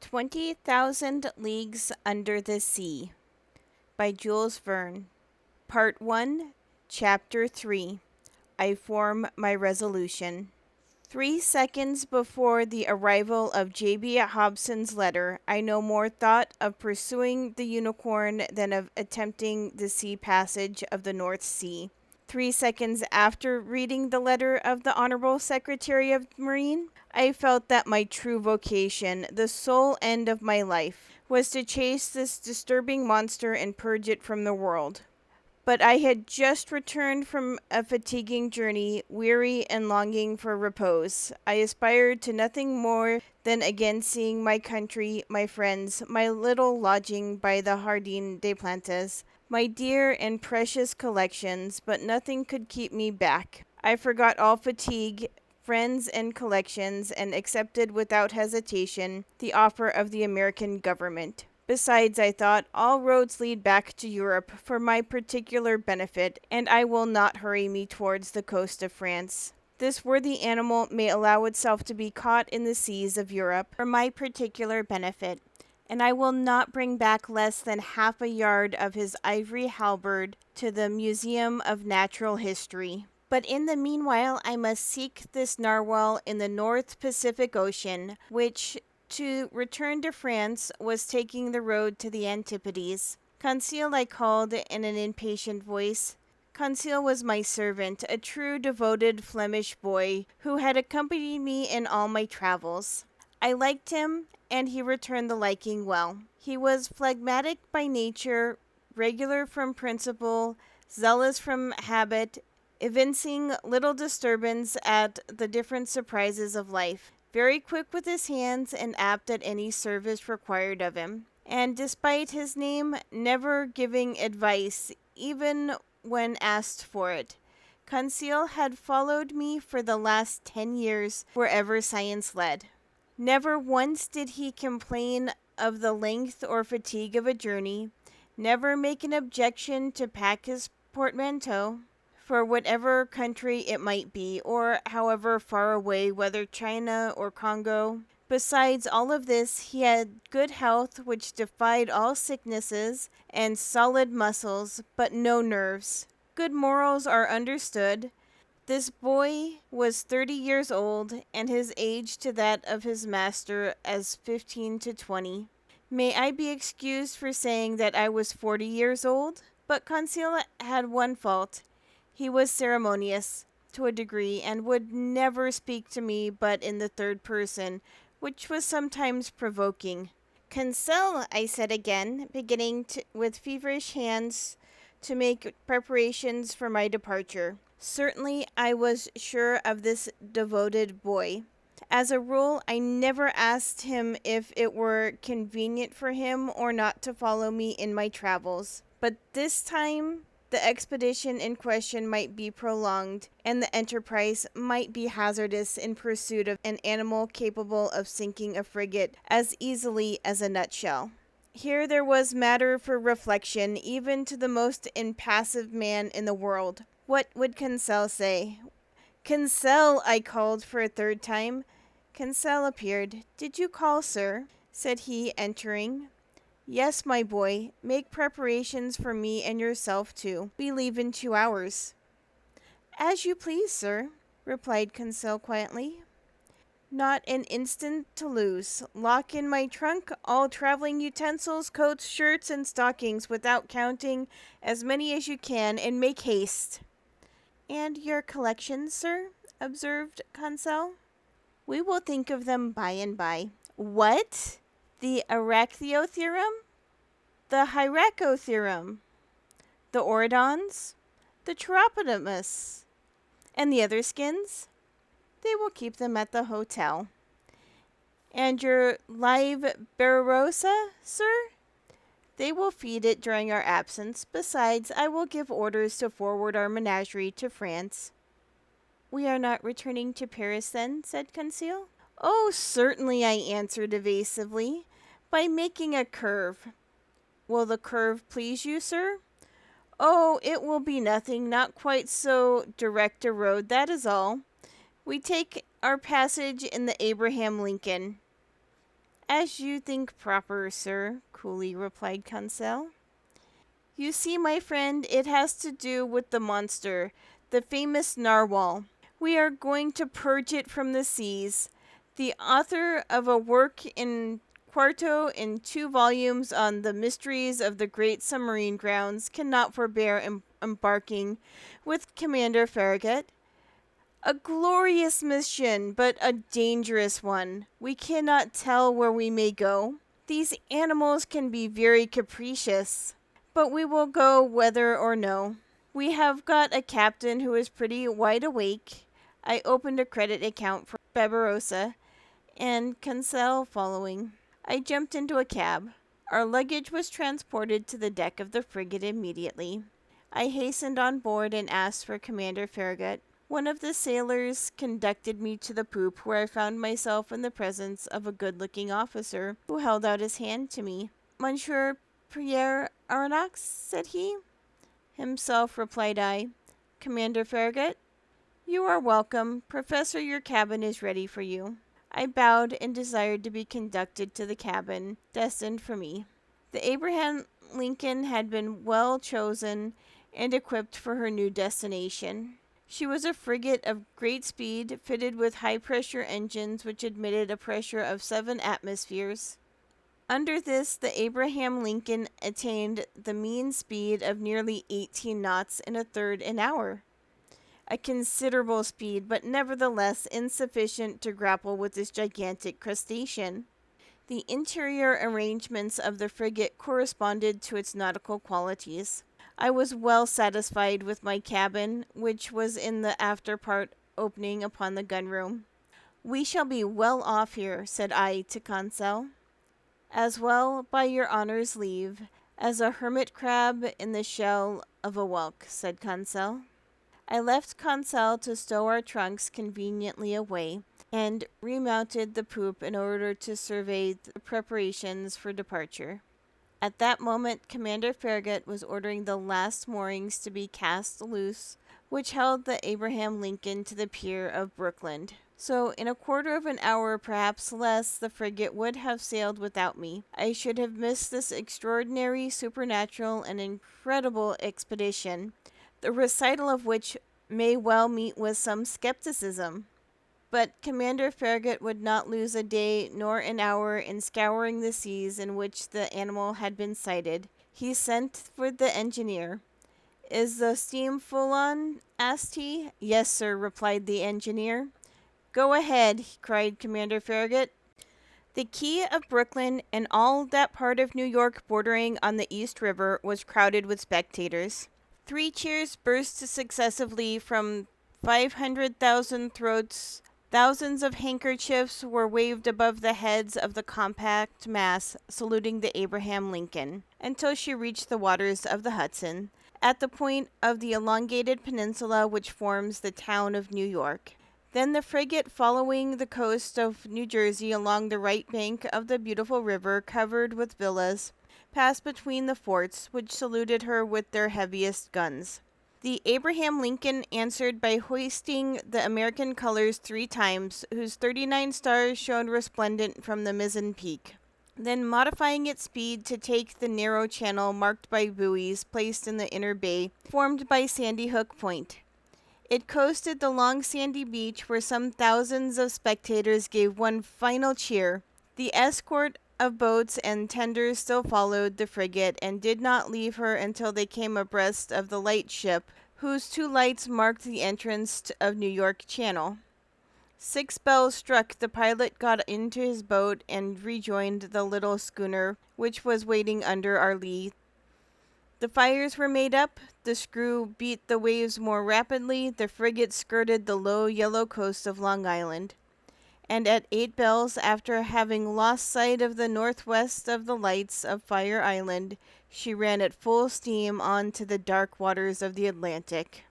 20,000 Leagues Under the Sea by Jules Verne. Part 1, Chapter 3. I Form My Resolution. 3 seconds before the arrival of J.B. Hobson's letter, I no more thought of pursuing the Unicorn than of attempting the sea passage of the North Sea. 3 seconds after reading the letter of the Honorable Secretary of Marine, I felt that my true vocation, the sole end of my life, was to chase this disturbing monster and purge it from the world. But I had just returned from a fatiguing journey, weary and longing for repose. I aspired to nothing more than again seeing my country, my friends, my little lodging by the Jardin des Plantes, my dear and precious collections, but nothing could keep me back. I forgot all fatigue, friends, and collections, and accepted without hesitation the offer of the American government. Besides, I thought, all roads lead back to Europe for my particular benefit, and I will not hurry me towards the coast of France. This worthy animal may allow itself to be caught in the seas of Europe for my particular benefit, and I will not bring back less than half a yard of his ivory halberd to the Museum of Natural History. But in the meanwhile I must seek this narwhal in the North Pacific Ocean, which, to return to France, was taking the road to the Antipodes. Conseil, I called in an impatient voice. Conseil was my servant, a true devoted Flemish boy, who had accompanied me in all my travels. I liked him, and he returned the liking well. He was phlegmatic by nature, regular from principle, zealous from habit, evincing little disturbance at the different surprises of life, very quick with his hands and apt at any service required of him, and despite his name, never giving advice, even when asked for it. Conseil had followed me for the last 10 years wherever science led. Never once did he complain of the length or fatigue of a journey, never make an objection to pack his portmanteau, for whatever country it might be, or however far away, whether China or Congo. Besides all of this, he had good health which defied all sicknesses, and solid muscles, but no nerves. Good morals are understood. This boy was 30 years old, and his age to that of his master as 15 to 20. May I be excused for saying that I was 40 years old? But Conseil had one fault. He was ceremonious, to a degree, and would never speak to me but in the third person, which was sometimes provoking. "Conseil," I said again, beginning with feverish hands to make preparations for my departure. Certainly I was sure of this devoted boy. As a rule, I never asked him if it were convenient for him or not to follow me in my travels. But this time the expedition in question might be prolonged, and the enterprise might be hazardous in pursuit of an animal capable of sinking a frigate as easily as a nutshell. Here there was matter for reflection, even to the most impassive man in the world. What would Conseil say? "Conseil," I called for a third time. Conseil appeared. "Did you call, sir?" said he, entering. "Yes, my boy. Make preparations for me and yourself, too. We leave in 2 hours." "As you please, sir," replied Conseil quietly. "Not an instant to lose. Lock in my trunk all traveling utensils, coats, shirts, and stockings, without counting, as many as you can, and make haste." "And your collections, sir?" observed Conseil. "We will think of them by and by." "What? The Arachtheo theorem? The Hyraco theorem? The Oridons? The Chiropotamus? And the other skins?" "They will keep them at the hotel." "And your live Barbarossa, sir?" "They will feed it during our absence. Besides, I will give orders to forward our menagerie to France." "We are not returning to Paris, then?" said Conseil. "Oh, certainly," I answered evasively, "by making a curve." "Will the curve please you, sir?" "Oh, it will be nothing, not quite so direct a road, that is all. We take our passage in the Abraham Lincoln." As you think proper, sir, coolly replied Conseil. You see, my friend, it has to do with the monster, the famous narwhal. We are going to purge it from the seas. The author of a work in quarto in 2 volumes on the mysteries of the great submarine grounds cannot forbear embarking with Commander Farragut. A glorious mission, but a dangerous one. We cannot tell where we may go. These animals can be very capricious, but we will go whether or no. We have got a captain who is pretty wide awake. I opened a credit account for Barbarossa, and Conseil following. I jumped into a cab. Our luggage was transported to the deck of the frigate immediately. I hastened on board and asked for Commander Farragut. One of the sailors conducted me to the poop, where I found myself in the presence of a good-looking officer, who held out his hand to me. Monsieur Pierre Aronnax, said he. Himself, replied I. Commander Farragut? You are welcome. Professor, your cabin is ready for you. I bowed and desired to be conducted to the cabin destined for me. The Abraham Lincoln had been well chosen and equipped for her new destination. She was a frigate of great speed, fitted with high-pressure engines which admitted a pressure of 7 atmospheres. Under this, the Abraham Lincoln attained the mean speed of nearly 18 knots in a third an hour. A considerable speed, but nevertheless insufficient to grapple with this gigantic crustacean. The interior arrangements of the frigate corresponded to its nautical qualities. I was well satisfied with my cabin, which was in the after part opening upon the gunroom. We shall be well off here, said I to Conseil. As well, by your honour's leave, as a hermit crab in the shell of a whelk, said Conseil. I left Conseil to stow our trunks conveniently away, and remounted the poop in order to survey the preparations for departure. At that moment, Commander Farragut was ordering the last moorings to be cast loose, which held the Abraham Lincoln to the pier of Brookland. So, in a quarter of an hour, perhaps less, the frigate would have sailed without me. I should have missed this extraordinary, supernatural, and incredible expedition, the recital of which may well meet with some skepticism. But Commander Farragut would not lose a day nor an hour in scouring the seas in which the animal had been sighted. He sent for the engineer. Is the steam full on? Asked he. Yes, sir, replied the engineer. Go ahead, cried Commander Farragut. The quay of Brooklyn and all that part of New York bordering on the East River was crowded with spectators. 3 cheers burst successively from 500,000 throats. Thousands of handkerchiefs were waved above the heads of the compact mass, saluting the Abraham Lincoln, until she reached the waters of the Hudson, at the point of the elongated peninsula which forms the town of New York. Then the frigate, following the coast of New Jersey along the right bank of the beautiful river covered with villas, passed between the forts, which saluted her with their heaviest guns. The Abraham Lincoln answered by hoisting the American colors 3 times, whose 39 stars shone resplendent from the mizzen peak, then modifying its speed to take the narrow channel marked by buoys placed in the inner bay, formed by Sandy Hook Point. It coasted the long sandy beach where some thousands of spectators gave one final cheer. The escort of boats and tenders still followed the frigate and did not leave her until they came abreast of the lightship, whose 2 lights marked the entrance of New York Channel. 6 bells struck, the pilot got into his boat and rejoined the little schooner, which was waiting under our lee. The fires were made up, the screw beat the waves more rapidly, the frigate skirted the low yellow coast of Long Island. And at 8 bells, after having lost sight of the northwest of the lights of Fire Island, she ran at full steam on to the dark waters of the Atlantic.